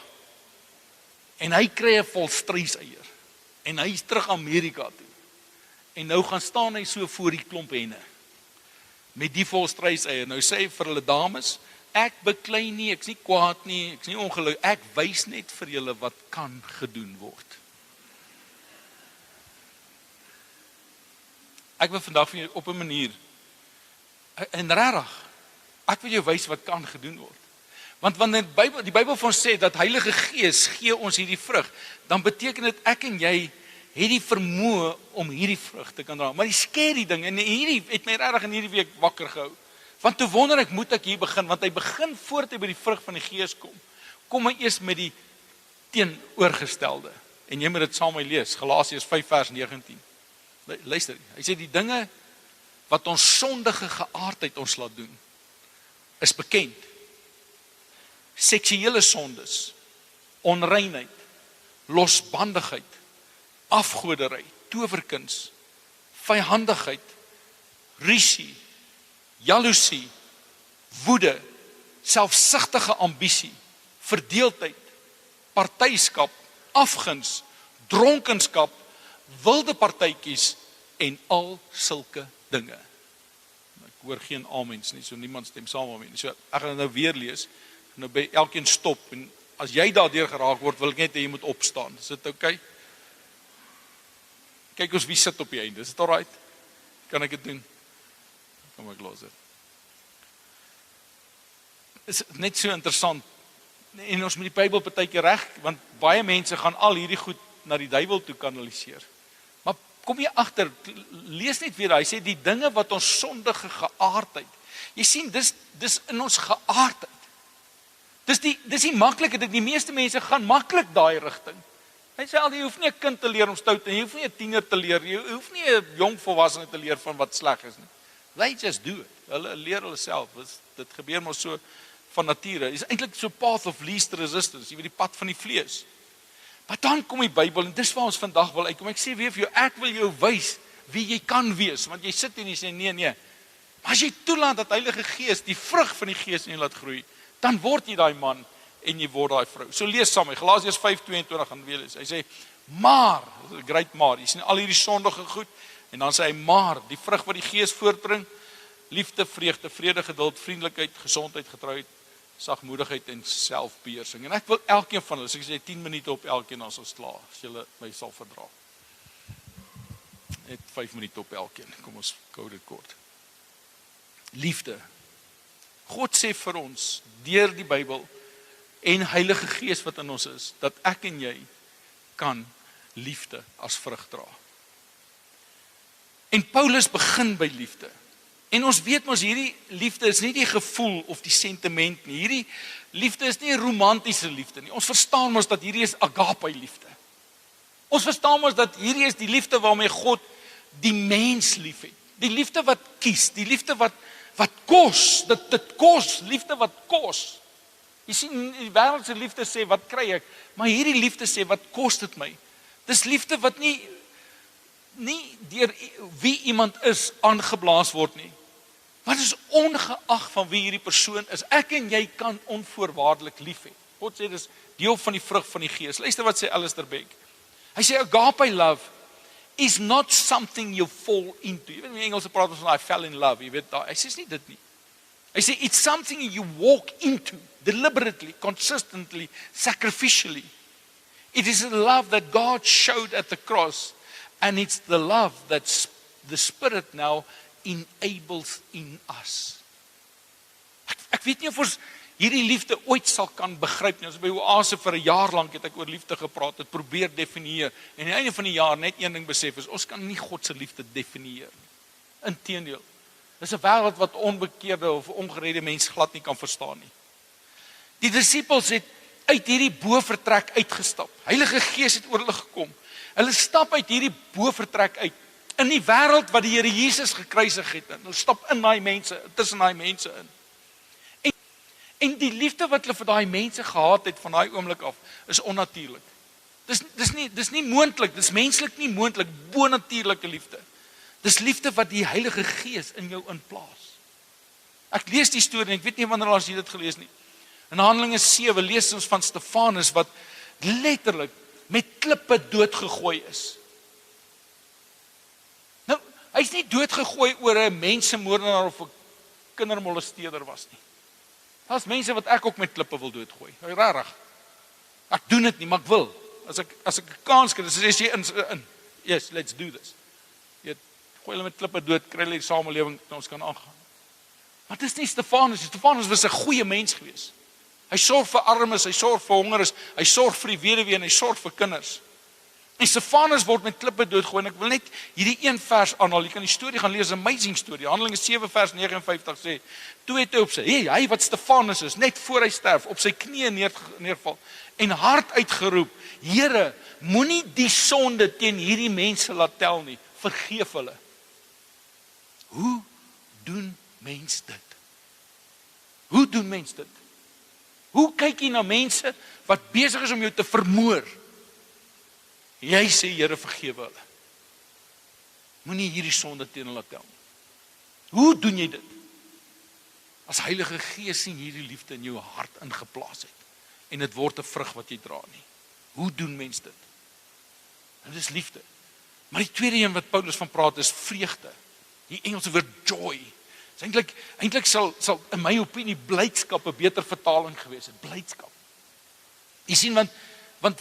En hy kry 'n volstruiseier. En hy is terug Amerika toe. En nou gaan staan hy so voor die klomp henne met die volstruiseier. Nou sê hy vir hulle dames, ek beklei nie, ek's nie kwaad nie, ek's nie ongelukkig, ek wys net vir julle wat kan gedoen word. Ek wil vandag vir jou op 'n manier, en regtig, ek wil jou wys wat kan gedoen word. Want wanneer die Bybel vir ons sê dat Heilige Gees gee ons hierdie vrug, dan beteken dit ek en jy het die vermoë om hierdie vrug te kan dra. Maar die scary ding, en hierdie het my regtig in hierdie week wakker gehou. Want toe wonder ek, moet ek hier begin, want hy begin voordat hy by die vrug van die Gees kom hy eers met die teenoorgestelde. En jy moet dit saam met my lees, Galasiërs 5 vers 19. Luister, hy sê die dinge wat ons sondige geaardheid ons laat doen, is bekend. Seksuele sondes, onreinheid, losbandigheid, afgoderry, towerkuns, vyhandigheid, rusie, jaloesie, woede, selfsugtige ambisie, verdeeldheid, partyskap, afguns, dronkenskap, wilde partytjies en al sulke dinge. Ek hoor geen amens nie, so niemand stem saam met my nie. So ek gaan dit nou weer lees, nou by elkeen stop, en as jy daardeur geraak word, wil ek net hê jy moet opstaan. Is dit oukei? Kyk ons wie sit op die einde, is dit alright? Kan ek dit doen? Kom ek los dit. Is net so interessant, en ons moet die Bybel partykeer reg, want baie mense gaan al hierdie goed na die duiwel toe kanaliseer. Maar kom jy agter, lees net weer, hy sê die dinge wat ons sondige geaardheid, jy sien, dis in ons geaardheid. Dis die maklike, die meeste mense gaan maklik daai rigting. Hy sê al, jy hoef nie 'n kind te leer om stout te, jy hoef nie 'n tiener te leer, jy hoef nie 'n jong volwassene te leer van wat sleg is nie. They just do it. Hulle leer hulle self. Dit gebeur maar so van nature. Dit is eintlik so path of least resistance, jy weet die pad van die vlees. Maar dan kom die Bybel en dis waar ons vandag wil uitkom. Ek sê weer vir jou, ek wil jou wys wie jy kan wees, want jy sit hier en jy sê nee. Maar as jy toelaat dat Heilige Gees die vrug van die Gees in jou laat groei, dan word jy daai man en jy word daai vrou. So lees saam met Galasiërs 5:22 gaan weer lees. Hy sê, maar, great maar, jy sien al hierdie sondige goed, en dan sê hy, maar, die vrug wat die Gees voortbring, liefde, vreugde, vrede, geduld, vriendelikheid, gesondheid, getrouheid, sagmoedigheid en selfbeheersing. En ek wil elkeen van hulle, so ek sê 10 minute op elkeen as ons klaar, as julle my sal verdra. Net 5 minute op elkeen, kom ons kou dit kort. Liefde. God sê vir ons, deur die Bybel, en Heilige Gees wat in ons is, dat ek en jy kan liefde as vrug dra. En Paulus begin by liefde. En ons weet mos hierdie liefde is nie die gevoel of die sentiment nie. Hierdie liefde is nie 'n romantiese liefde nie. Ons verstaan mos dat hierdie is agape liefde. Ons verstaan mos dat hierdie is die liefde waarmee God die mens liefhet. Die liefde wat kies, die liefde wat kos, dit kos, liefde wat kos. Jy sien, die wêreldse liefde sê, wat kry ek? Maar hierdie liefde sê, wat kos dit my? Dis liefde wat nie deur wie iemand is aangeblaas word nie. Wat is ongeag van wie hierdie persoon is? Ek en jy kan onvoorwaardelik lief hê. God sê dis deel van die vrug van die Gees. Luister wat sê Alistair Begg. Hy sê agape love is not something you fall into. Jy weet in Engels praat ons van I fell in love, jy weet daai. Hy sê nie dit nie. Hy sê it's something you walk into deliberately, consistently, sacrificially. It is a love that God showed at the cross, and it's the love that the Spirit now enables in us. Ek weet nie of ons hierdie liefde ooit sal kan begryp nie. Ons by Oase vir 'n jaar lank het ek oor liefde gepraat, het probeer definieer. En aan die einde van die jaar net een ding besef is, ons kan nie God se liefde definieer nie. Inteendeel. Dis 'n wêreld wat onbekeerde of ongeredde mense glad nie kan verstaan nie. Die disippels het uit hierdie bovertrek uitgestap. Heilige Gees het oor hulle gekom. Hulle stap uit hierdie bovertrek uit in die wêreld wat die Here Jesus gekruisig het. Hulle stap in daai mense, tussen daai mense in. En die liefde wat hulle vir daai mense gehad het van daai oomblik af is onnatuurlik. Dis nie moontlik, dis menslik nie moontlik, bonatuurlike liefde. Dis liefde wat die Heilige Gees in jou inplaas. Ek lees die storie en ek weet nie wanneer laas jy dit gelees nie. In Handelinge 7 lees ons van Stefanus wat letterlik met klippe doodgegooi is. Nou, hy's nie doodgegooi oor 'n mensemoordenaar of 'n kindermolesteerder was nie. Daar's mense wat ek ook met klippe wil doodgooi. Regtig. Ek doen dit nie, maar ek wil. As ek 'n kans kry, dan sê jy in. Yes, let's do this. Jy gooi hulle met klippe dood, kry hulle die samelewing ons kan aangaan. Maar dit is nie Stefanus. Stefanus was 'n goeie mens gewees. Hy sorg vir armes, hy sorg vir hongeres, hy sorg vir die weduwee en hy sorg vir kinders. En Stefanus word met klippe doodgegooi en ek wil net hierdie een vers aanhaal. Jy kan die storie gaan lees, 'n amazing storie. Handelinge 7 vers 59 sê, toe het hy op sy, hy wat Stefanus is, net voor hy sterf, op sy knieë neerval en hard uitgeroep, Here, moenie die sonde teen hierdie mense laat tel nie, vergeef hulle. Hoe doen mens dit? Hoe doen mens dit? Hoe kyk jy na mense wat besig is om jou te vermoor? Jy sê, Here, vergewe hulle. Moenie hierdie sonde teen hulle tel nie. Hoe doen jy dit? As Heilige Gees nie hierdie liefde in jou hart ingeplaas het, en dit word 'n vrug wat jy dra nie. Hoe doen mens dit? En dit is liefde. Maar die tweede een wat Paulus van praat is vreugde. Die Engelse woord joy. Dis eintlik sal in my opinie blydskap 'n beter vertaling gewees het. Blydskap. Jy sien, want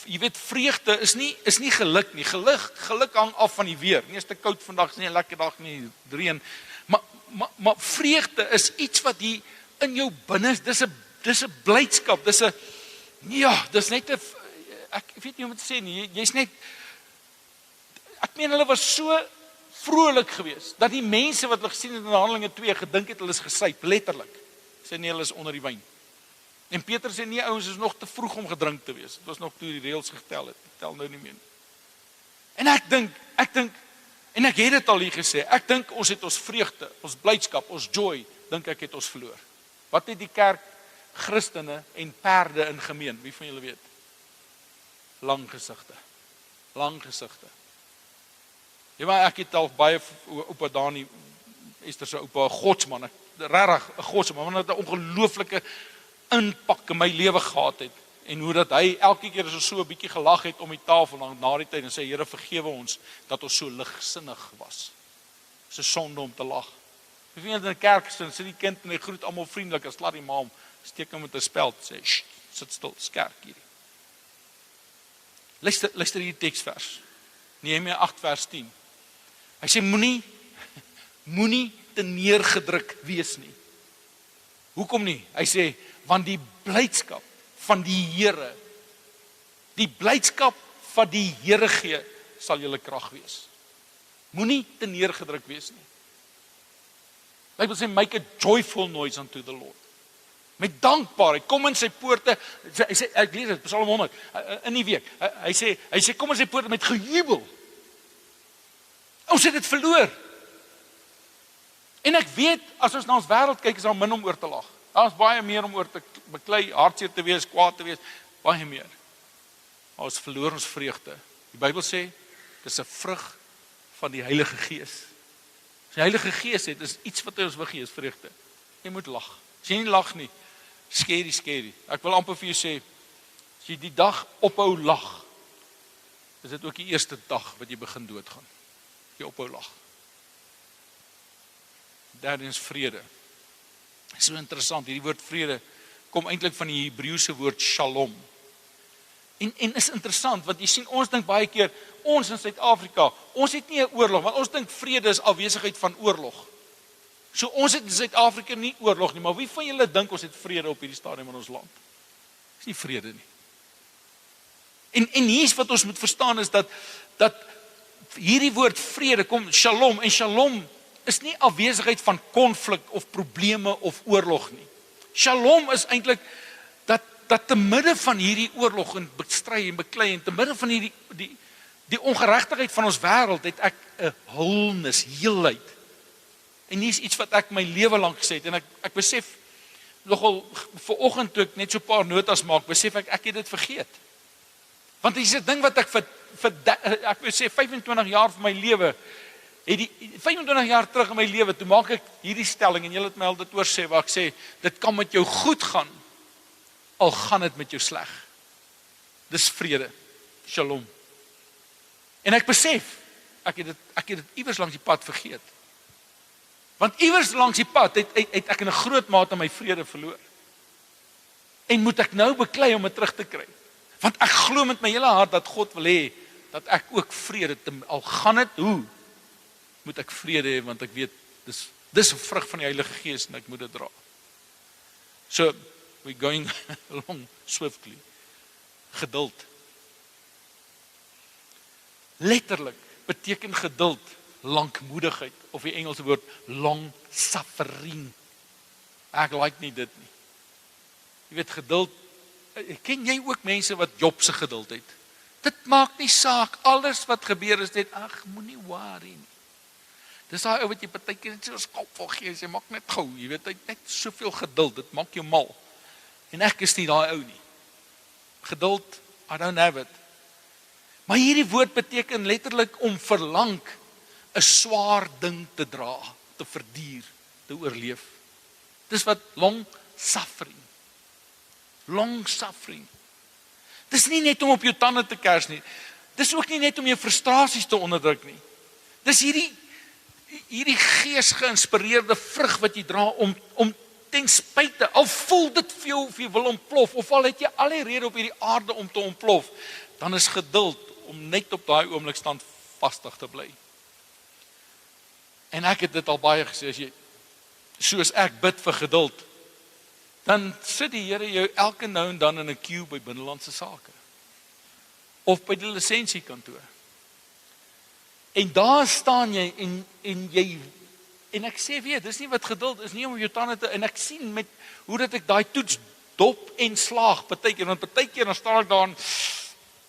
jy weet, vreugde is nie geluk nie. Geluk hang af van die weer. Nie is te koud vandag, is nie 'n lekker dag nie, reën. Maar vreugde is iets wat hier in jou binne is. Dis 'n blydskap. Dis net 'n, ek weet nie hoe om te sê nie. Jy's net, ek meen, hulle was so vrolik geweest dat die mense wat hulle gesien het in Handelinge 2 gedink het hulle is gesuip, letterlik. Sê nee, hulle is onder die wyn. En Peter sê nee, ouens, is nog te vroeg om gedrink te wees. Dit was nog toe die reëls getel het. Tel nou nie meer nie. En ek dink, en ek het dit al hier gesê, ek dink ons het ons vreugde, ons blydskap, ons joy, dink ek het ons verloor. Wat het die kerk, Christene en perde in gemeen? Wie van julle weet? Lang gesigte. Ja, maar ek het al baie oupa Dani, Esther se oupa, 'n godsman, regtig 'n godsman, want hy het 'n ongelooflike impak in my lewe gehad het. En hoe dat hy elke keer as ons so 'n bietjie gelag het om die tafel, dan na die tyd en sê, Here, vergewe ons dat ons so ligsinnig was. Dis 'n sonde om te lag. Wie van julle in 'n kerk sit die kind en hy groet almal vriendelik, as laat die ma hom steek hom met 'n speld, sê, sit stil, skerp hierdie. Luister hierdie teksvers. Nehemia 8 vers 10. Hy sê moenie te neergedruk wees nie. Hoekom nie? Hy sê, want die blydskap van die Here, die blydskap wat die Here gee, sal julle krag wees. Moenie te neergedruk wees nie. Bybel sê, make a joyful noise unto the Lord. Met dankbaarheid, kom in sy poorte, hy sê, ek lees dit, Psalm 100, in die week, hy sê, kom in sy poorte met gejubel. Ons het dit verloor. En ek weet, as ons na ons wêreld kyk, is daar min om oor te lag. Daar is baie meer om oor te beklei, hartseer te wees, kwaad te wees, baie meer. Maar ons verloor ons vreugde. Die Bybel sê, dis 'n vrug van die Heilige Gees. As die Heilige Gees het, is iets wat hy ons wil gee, is vreugde. Jy moet lag. As jy nie lag nie, scary. Ek wil amper vir jou sê, as jy die dag ophou lag, is dit ook die eerste dag wat jy begin doodgaan. Jy ophou lag. Derde is vrede. So interessant, hierdie woord vrede kom eintlik van die Hebreëse woord shalom. En is interessant, want jy sien, ons dink baie keer, ons in Suid-Afrika, ons het nie 'n oorlog, want ons dink vrede is afwesigheid van oorlog. So ons het in Suid-Afrika nie oorlog nie, maar wie van julle dink ons het vrede op hierdie stadium in ons land? Dis nie vrede nie. En hier's wat ons moet verstaan is dat hierdie woord vrede kom, shalom, en shalom is nie afwesigheid van konflik of probleme of oorlog nie. Shalom is eintlik dat te midde van hierdie oorlog en bestry en beklei en te midde van die ongeregtigheid van ons wêreld het ek 'n wholeness, heelheid. En nie is iets wat ek my lewe lank gesê het en ek besef nogal vanoggend toe ek net so 'n paar notas maak, besef ek het dit vergeet. Want dis 'n ding wat ek ek wil sê 25 jaar van my lewe, het die 25 jaar terug in my lewe, toe maak ek hierdie stelling en julle het my al dit oor sê, waar ek sê, dit kan met jou goed gaan, al gaan dit met jou sleg. Dis vrede, shalom. En ek besef, ek het dit iewers langs die pad vergeet. Want iewers langs die pad het ek in 'n groot mate my vrede verloor. En moet ek nou beklei om dit terug te kry. Want ek glo met my hele hart dat God wil hê dat ek ook vrede, al gaan dit hoe, moet ek vrede hê, want ek weet, dis 'n vrug van die Heilige Gees en ek moet dit dra. So, we're going along swiftly. Geduld. Letterlik beteken geduld lankmoedigheid, of die Engelse woord long suffering. Ek like nie dit nie. Jy weet, geduld, ken jy ook mense wat Job se geduld het? Dit maak nie saak, alles wat gebeur is net, ag, moenie worry nie. Dis daai ou wat jy partykeer net so skop wil gee, jy maak net gou, jy weet, hy het net soveel geduld, dit maak jou mal. En ek is nie daai ou nie. Geduld, I don't have it. Maar hierdie woord beteken letterlik om verlang, 'n swaar ding te dra, te verduur, te oorleef. Dis wat long suffering. Long suffering. Dis nie net om op jou tande te kers nie. Dis ook nie net om jou frustrasies te onderdruk nie. Dis hierdie gees-geïnspireerde vrug wat jy dra om ten spyte, al voel dit vir jou of jy wil ontplof, of al het jy al die rede op hierdie aarde om te ontplof, dan is geduld om net op daai oomblik standvastig te bly. En ek het dit al baie gesê, as jy, soos ek bid vir geduld, dan sit die Here jou elke nou en dan in 'n queue by binnelandse sake. Of by die lisensiekantoor. En daar staan jy en ek sê weer, dis nie wat geduld is nie om jou tande te, en ek sien met hoe dat ek daai toets dop en slaag partykeer, want partykeer dan staan ek daar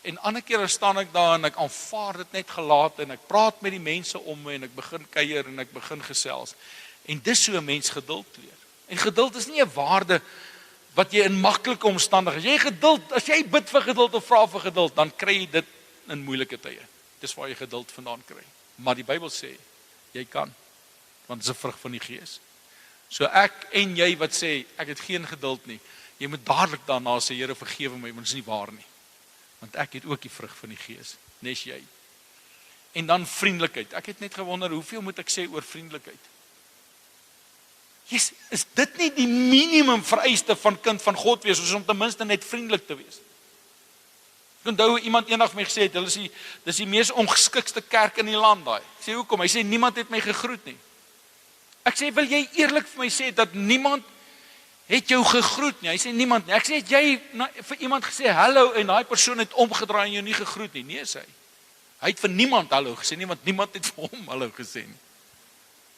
en ander keer dan staan ek daar en ek aanvaar dit net gelaat en ek praat met die mense om my en ek begin kuier en ek begin gesels. En dis so 'n mens geduld leer. En geduld is nie 'n waarde wat jy in maklike omstandighede, as jy bid vir geduld of vra vir geduld, dan kry jy dit in moeilike tye. Dis waar jy geduld vandaan kry. Maar die Bybel sê, jy kan, want dit is 'n vrug van die Gees. So ek en jy wat sê, ek het geen geduld nie, jy moet dadelik daarna sê, Here vergewe my, want dit is nie waar nie. Want ek het ook die vrug van die Gees, nes jy. En dan vriendelikheid. Ek het net gewonder, hoeveel moet ek sê oor vriendelikheid? Yes, is dit nie die minimum vereiste van kind van God wees, soos om ten minste net vriendelik te wees? Ek onthou iemand eendag vir my gesê het, dis die mees ongeskikste kerk in die land daai. Ek sê hoekom? Hy sê niemand het my gegroet nie. Ek sê, wil jy eerlik vir my sê dat niemand het jou gegroet nie? Hy sê niemand nie. Ek sê, het jy vir iemand gesê hallo en daai persoon het omgedraai en jou nie gegroet nie? Nee, sê hy. Hy het vir niemand hallo gesê nie, want niemand het vir hom hallo gesê nie.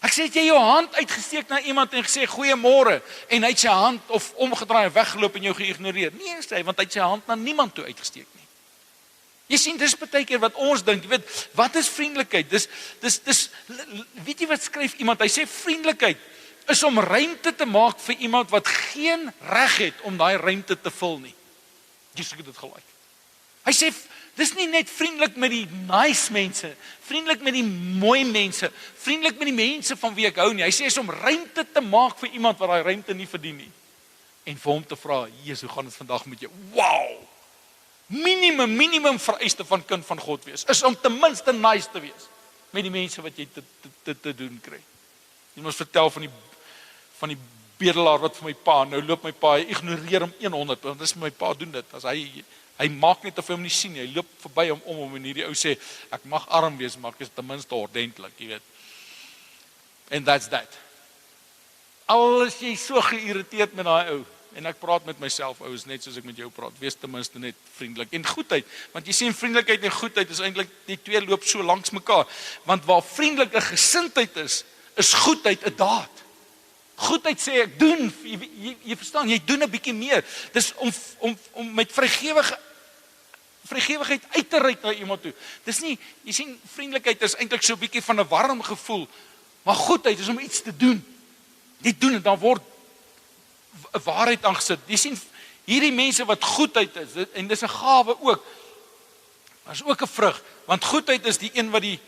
Ek sê, het jy jou hand uitgesteek na iemand en gesê goeiemôre en hy het sy hand of omgedraai en weggeloop en jou geïgnoreer? Nee, sê hy, want hy het sy hand na niemand toe uitgesteek nie. Jy sien, dis baie keer wat ons dink, jy weet, wat is vriendelikheid? Dis weet jy wat skryf iemand? Hy sê vriendelikheid is om ruimte te maak vir iemand wat geen reg het om daai ruimte te vul nie. Jy sê dit gelyk. Hy sê, dis nie net vriendelik met die nice mense, vriendelik met die mooi mense, vriendelik met die mense van wie ek hou nie. Hy sê, is om ruimte te maak vir iemand wat daai ruimte nie verdien nie. En vir hom te vra, Jesus, hoe gaan dit vandag met jou? Wow! Minimum vereiste van kind van God wees, is om ten minste nice te wees met die mense wat jy te doen kry. Jy moet vertel van die bedelaar wat vir my pa, nou loop my pa, hy ignoreer hom 100, want dis my pa doen dit, as hy maak net of hy hom nie sien nie, hy loop verby hom om en hierdie ou sê, ek mag arm wees, maar ek is ten minste ordentlik, jy weet. And that's that. Al is jy so geïrriteerd met daai ou, en ek praat met myself, ou, is net soos ek met jou praat, wees ten minste net vriendelik. En goedheid, want jy sien vriendelikheid en goedheid is eintlik, die twee loop so langs mekaar, want waar vriendelike gesindheid is goedheid 'n daad. Goedheid sê ek doen, jy verstaan, jy doen 'n bietjie meer. Dis om met vrygewigheid uit te reik na iemand toe. Dis nie, jy sien, vriendelikheid is eintlik so 'n bietjie van 'n warm gevoel, maar goedheid is om iets te doen. Jy doen en dan word 'n waarheid aangesit. Jy sien, hierdie mense wat goedheid is, en dis 'n gawe ook, maar is ook 'n vrug, want goedheid is die een wat die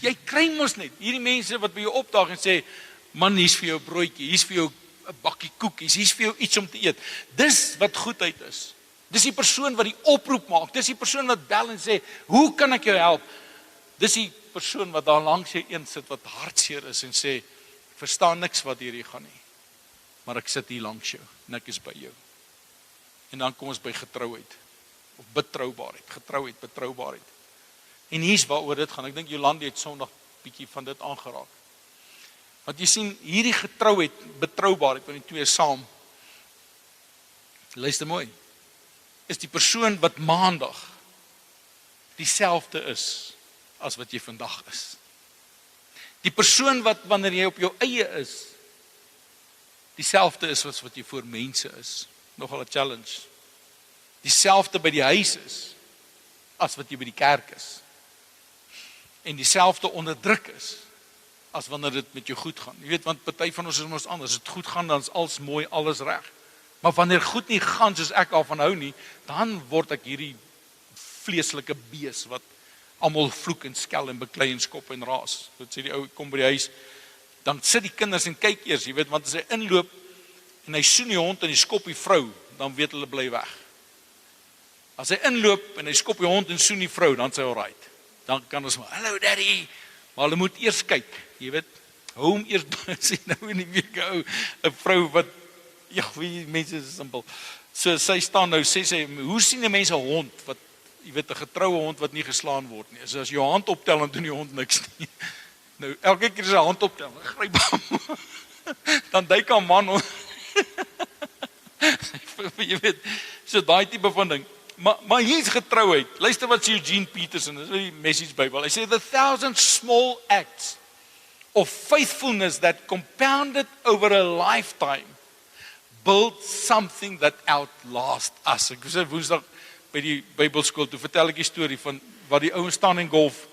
jy kry mos net, hierdie mense wat by jou opdaag en sê, man, hier's vir jou broodjie, hier's vir jou 'n bakkie koekies, hier's vir jou iets om te eet. Dis wat goedheid is. Dis die persoon wat die oproep maak, dis die persoon wat bel en sê, hoe kan ek jou help? Dis die persoon wat daar langs jou een sit wat hartseer is en sê, ek verstaan niks wat hierdie gaan nie, maar ek sit hier langs jou en ek is by jou. En dan kom ons by getrouheid, of getrouheid, betroubaarheid. En hier's waaroor dit gaan. Ek dink Jolande het Sondag bietjie van dit aangeraak. Want jy sien, hierdie getrouheid, betroubaarheid van die twee saam, luister mooi, is die persoon wat maandag dieselfde is as wat jy vandag is. Die persoon wat wanneer jy op jou eie is, dieselfde is as wat jy voor mense is. Nogal 'n challenge. Dieselfde by die huis is as wat jy by die kerk is. En dieselfde onderdruk is as wanneer dit met jou goed gaan. Jy weet, want party van ons is mos anders. As dit goed gaan, dan is alles mooi, alles reg. Maar wanneer goed nie gaan soos ek daarvan hou nie, dan word ek hierdie vleeslike bees wat almal vloek en skel en beklei en skop en raas. Dit sê die ou kom by die huis, dan sit die kinders en kyk eers, jy weet, want as hy inloop en hy soen die hond en hy skop die vrou, dan weet hulle bly weg. As hy inloop en hy skop die hond en soen die vrou, dan sê hy alright. Dan kan ons maar, hallo daddy, maar hulle moet eers kyk, jy weet, hou hom eers, sê nou in die week hou, 'n vrou wat, ja, wie mense is simpel. So sy staan nou, sê sy, hoe sien die mense 'n hond wat, jy weet, 'n getroue hond wat nie geslaan word nie. So as jy jou hand optel, dan doen die hond niks nie. Nou, elke keer as hy hand optel, gryp hom. Dan duik 'n man. Jy weet, so daai tipe van ding. Maar hier's getrouheid. Luister wat sê Eugene Peterson, dis die Message Bible. Hy sê the 1,000 small acts of faithfulness that compounded over a lifetime build something that outlasts us. Ek sê Woensdag by die Bybelskool toe vertel ek die storie van wat die ouens staan in golf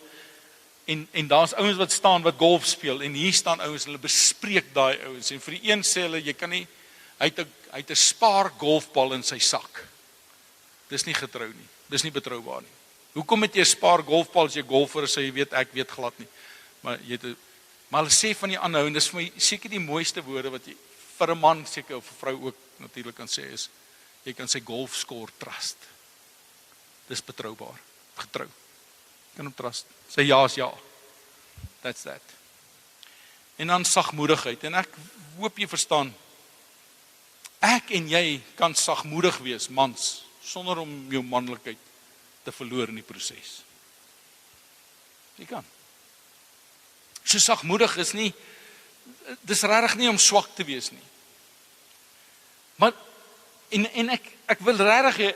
en daar's ouens wat staan wat golf speel en hier staan ouens, hulle bespreek daai ouens en vir die een sê hulle jy kan nie, hy het 'n spaar golfbal in sy sak. Dis nie getrou nie. Dis nie betroubaar nie. Hoekom het jy 'n spaar golfbal as jy golfer is, jy weet ek weet glad nie. Maar hulle sê van die ander, en dis vir my seker die mooiste woorde wat jy vir 'n man seker of 'n vrou ook natuurlik kan sê is jy kan sy golfscore trust. Dis betroubaar, getrou. Kan hom trust. Sy ja is ja. That's that. En dan sagmoedigheid. En ek hoop jy verstaan. Ek en jy kan sagmoedig wees, mans, sonder om jou manlikheid te verloor in die proses. Jy kan. So sagmoedig is nie, dis regtig nie om swak te wees nie. Maar en ek wil regtig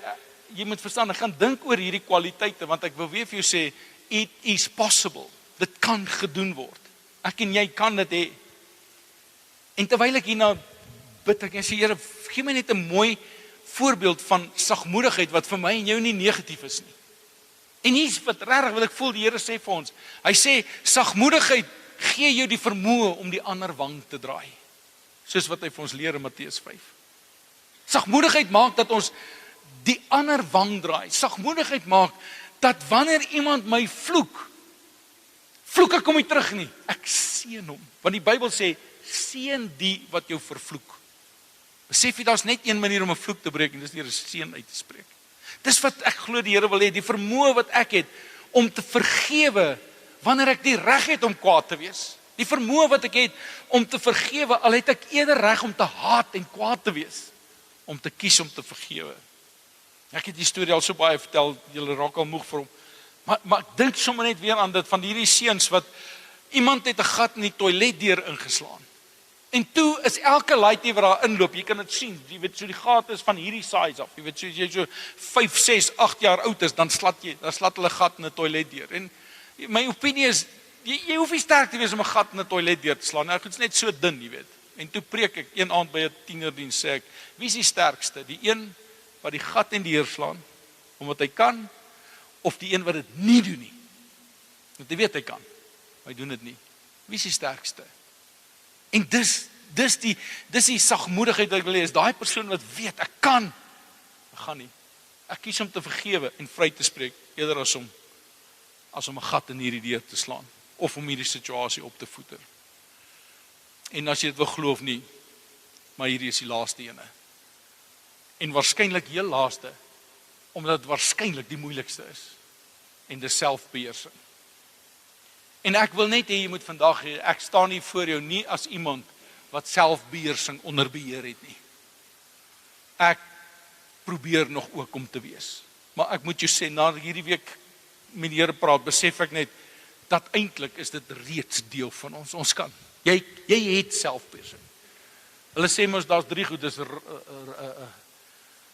jy moet verstaan, ek gaan dink oor hierdie kwaliteite want ek wil weer vir jou sê it is possible. Dit kan gedoen word. Ek en jy kan dit hê. En terwyl ek hierna bid, ek sê Here, gee my net 'n mooi voorbeeld van sagmoedigheid wat vir my en jou nie negatief is nie. En hier's wat regtig wat ek voel die Here sê vir ons. Hy sê sagmoedigheid gee jou die vermoë om die ander wang te draai. Soos wat hy vir ons leer in Matteus 5. Sagmoedigheid maak dat ons die ander wang draai. Sagmoedigheid maak dat wanneer iemand my vloek ek hom nie terug nie. Ek seën hom. Want die Bybel sê seën die wat jou vervloek. Besef jy daar's net een manier om 'n vloek te breek en dis deur 'n seën uit te spreek. Dis wat ek glo die Here wil hê, die vermoë wat ek het om te vergewe wanneer ek die reg het om kwaad te wees. Die vermoë wat ek het om te vergewe al het ek eerder reg om te haat en kwaad te wees, om te kies om te vergewe. Ek het die storie al so baie vertel, julle raak al moeg vir hom. Maar ek dink sommer net weer aan dit van hierdie seuns wat iemand het 'n gat in die toiletdeur ingeslaan. En toe is elke laaitjie wat daar inloop, jy kan dit sien, jy weet so die gate is van hierdie size af. Jy weet so as jy so 5, 6, 8 jaar oud is, dan slat hulle gat in 'n toiletdeur. En my opinie is jy hoef nie sterk te wees om 'n gat in 'n toiletdeur te slaan. Nou dit's net so dun, jy weet. En toe preek ek een aand by 'n tienerdiens sê ek, wie is die sterkste? Die een wat die gat in die deur slaan omdat hy kan of die een wat dit nie doen nie? Want jy weet hy kan. Maar hy doen dit nie. Wie is die sterkste? En dis die sagmoedigheid wat ek wil hê, is daai persoon wat weet ek kan. Ek gaan nie. Ek kies om te vergewe en vry te spreek eerder as om 'n gat in hierdie deur te slaan of om hierdie situasie op te voeter. En as jy dit wil glo of nie, maar hierdie is die laaste ene. En waarskynlik heel laaste, omdat dit waarskynlik die moeilikste is. En dis selfbeheersing. En ek wil net hê jy moet vandag hê, ek staan hier voor jou nie as iemand wat selfbeheersing onder beheer het nie. Ek probeer nog ook om te wees. Maar ek moet jou sê, na hierdie week met die Here praat, besef ek net dat eintlik is dit reeds deel van ons. Ons kan. Jy het selfbeheersing. Hulle sê mos daar's 3 goed, dis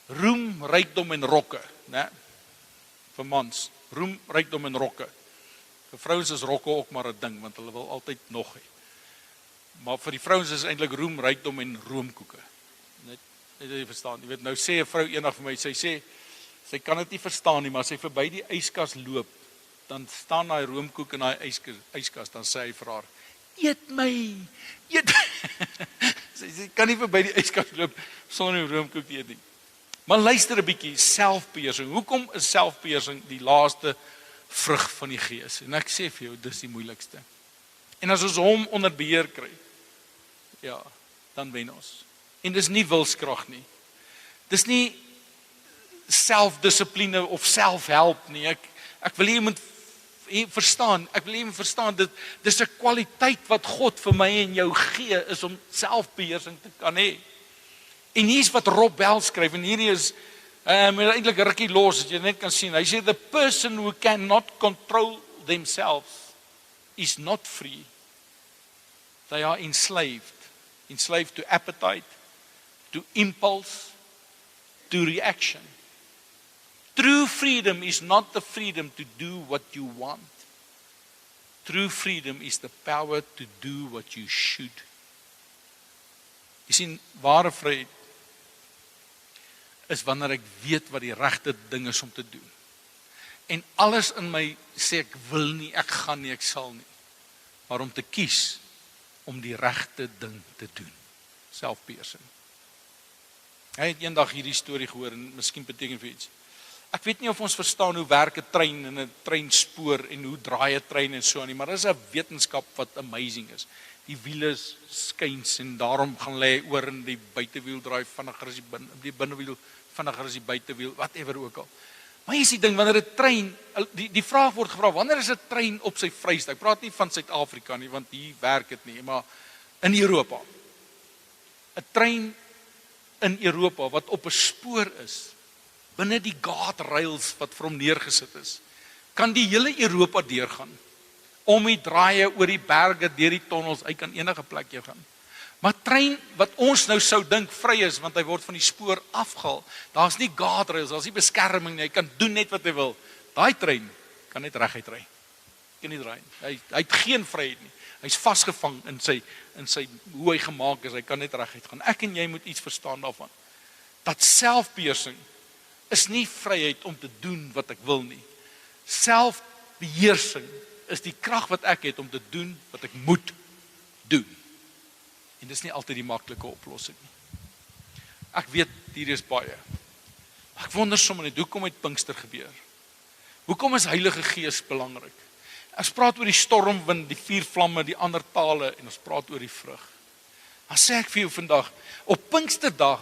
roem, rykdom en rokke, né? Vir mans, roem, rykdom en rokke. Vir vrouens is rokke ook maar 'n ding want hulle wil altyd nog hê. Maar vir die vrouens is eintlik roem, rykdom en roomkoeke. Net jy verstaan. Jy weet nou sê 'n vrou eendag vir my, sy sê sy kan dit nie verstaan nie, maar as sy verby die yskas loop, dan staan daai roomkoek in daai yskas, dan sê hy vir haar, "Eet my. Eet." Sy kan nie verby die yskas loop sonder 'n roomkoek te eet nie. Maar luister 'n bietjie, selfbeheersing. Hoekom is selfbeheersing die laaste vrug van die Gees? En ek sê vir jou, dis die moeilikste. En as ons hom onder beheer kry, ja, dan wen ons. En dis nie wilskrag nie. Dis nie selfdissipline of selfhelp nie. Ek wil jy moet verstaan, dis 'n kwaliteit wat God vir my en jou gee, is om selfbeheersing te kan hê. En hier's wat Rob Bell skryf, en hierdie is eintlik rukkie los, as jy net kan sien. Hy sê, the person who cannot control themselves is not free. They are enslaved to appetite, to impulse, to reaction. True freedom is not the freedom to do what you want. True freedom is the power to do what you should. Jy sien, ware vryheid is wanneer ek weet wat die regte ding is om te doen. En alles in my sê ek wil nie, ek gaan nie, ek sal nie. Maar om te kies om die regte ding te doen. Selfbeheersing. Hy het eendag hierdie storie gehoor en miskien beteken vir iets. Ek weet nie of ons verstaan hoe werk 'n trein en 'n treinspoor en hoe draai 'n trein en so aan nie, maar dis 'n wetenskap wat amazing is. Die wiele skuins en daarom gaan lê oor in die buitewiel draai vinniger as die binnewiel vinniger as die buitewiel, whatever ook al. Maar hier is die ding, wanneer 'n trein, die vraag word gevra, wanneer is 'n trein op sy vryste? Ek praat nie van Suid-Afrika nie, want hier werk dit nie, maar in Europa. 'n Trein in Europa wat op 'n spoor is, binne die guardrails wat vir hom neergesit is, kan die hele Europa deurgaan. Om die draaie oor die berge, deur die tonnels, hy kan enige plek jou gaan. Maar trein wat ons nou sou dink vry is, want hy word van die spoor afgehaal. Daar's nie guardrails, daar's nie beskerming nie, hy kan doen net wat hy wil. Daai trein kan net reguit ry. Kan nie draai nie. Hy het geen vryheid nie. Hy's vasgevang in sy hoe hy gemaak is, hy kan net reguit gaan. Ek en jy moet iets verstaan daarvan. Dat selfbeheersing is nie vryheid om te doen wat ek wil nie. Selfbeheersing is die krag wat ek het om te doen wat ek moet doen. En dis nie altyd die maklike oplossing nie. Ek weet hier is baie. Ek wonder sommer net, hoekom het Pinkster gebeur? Hoekom is Heilige Gees belangrik? Ons praat oor die stormwind, die vuur vlamme, die ander tale, en ons praat oor die vrug. Dan sê ek vir jou vandag, op Pinksterdag,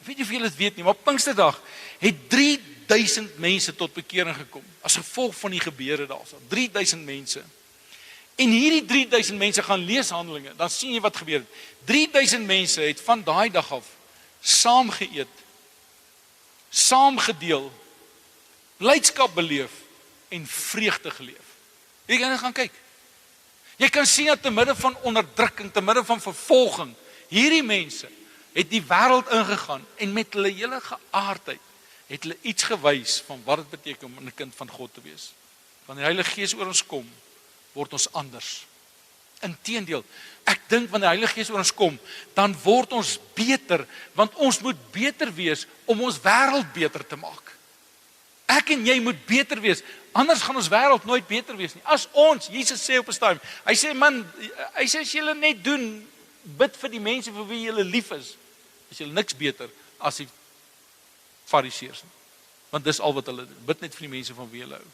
ek weet nie of julle dit weet nie, maar op Pinksterdag het 3000 mense tot bekering gekom, as gevolg van die gebeure daarso. 3000 mense. En hierdie 3000 mense gaan lees Handelinge, dan sien jy wat gebeur het. 3000 mense het van daai dag af saam geëet, saam gedeel, blydskap beleef en vreugde geleef. Jy kan gaan kyk. Jy kan sien dat te midde van onderdrukking, te midde van vervolging, hierdie mense het die wêreld ingegaan en met hulle hele geaardheid het hulle iets gewys van wat dit beteken om 'n kind van God te wees. Wanneer die Heilige Gees oor ons kom, word ons anders. Inteendeel, ek dink wanneer die Heilige Gees oor ons kom, dan word ons beter, want ons moet beter wees om ons wêreld beter te maak. Ek en jy moet beter wees, anders gaan ons wêreld nooit beter wees nie. As ons, Jesus sê op 'n stadium, hy sê as julle net doen, bid vir die mense vir wie julle lief is julle niks beter as die Fariseërs nie. Want dis al wat hulle doen, bid net vir die mense van wie julle hou.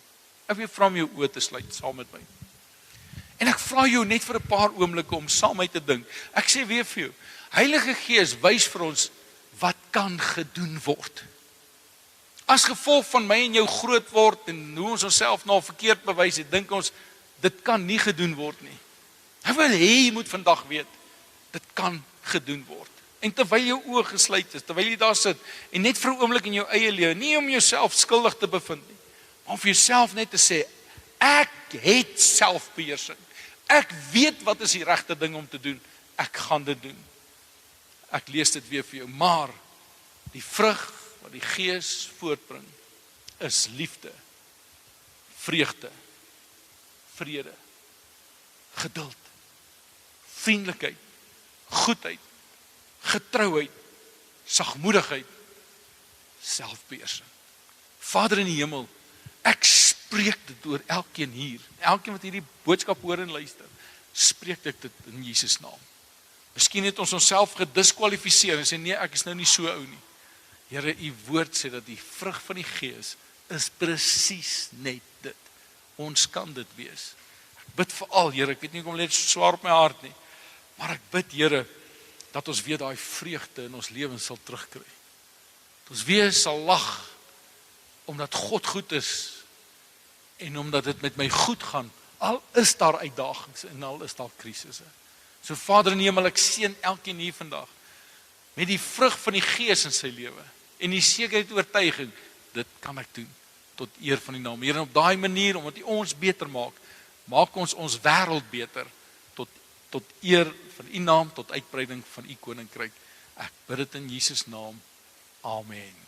Ek wil vra om jou oë te sluit saam met my. En ek vra jou net vir 'n paar oomblikke om saam met my te dink. Ek sê weer vir jou, Heilige Gees wys vir ons wat kan gedoen word. As gevolg van my en jou groot word en hoe ons onsself nou verkeerd bewys het, dink ons dit kan nie gedoen word nie. Ek wil hê jy moet vandag weet, dit kan gedoen word. En terwyl jou oë gesluit is, terwyl jy daar sit en net vir 'n oomblik in jou eie lewe, nie om jouself skuldig te bevind nie, maar om vir jouself net te sê, ek het selfbeheersing. Ek weet wat is die regte ding om te doen. Ek gaan dit doen. Ek lees dit weer vir jou, maar die vrug wat die Gees voortbring is liefde, vreugde, vrede, geduld, vriendelikheid, goedheid, getrouheid, sagmoedigheid, selfbeheersing. Vader in die hemel, ek spreek dit oor elkeen hier, elkeen wat hierdie boodskap hoor en luister, spreek ek dit in Jesus naam. Miskien het ons onsself gediskwalifiseer en sê nee, ek is nou nie so ou nie. Here, u woord sê dat die vrug van die Gees is presies net dit. Ons kan dit wees. Ek bid vir al, Here, ek weet nie hoekom lê dit so swaar op my hart nie, maar ek bid, Here, dat ons weer daai vreugde in ons lewens sal terugkry. Dat ons weer sal lag, omdat God goed is, en omdat dit met my goed gaan, al is daar uitdagings en al is daar krisisse. So Vader in die hemel, ek seën elkeen hier vandag, met die vrug van die Gees in sy lewe, en die sekerheid oortuiging, dit kan ek doen, tot eer van die naam. Here, op daai manier, omdat U ons beter maak, maak ons wêreld beter, tot eer van U naam, tot uitbreiding van U koninkryk. Ek bid dit in Jesus naam. Amen.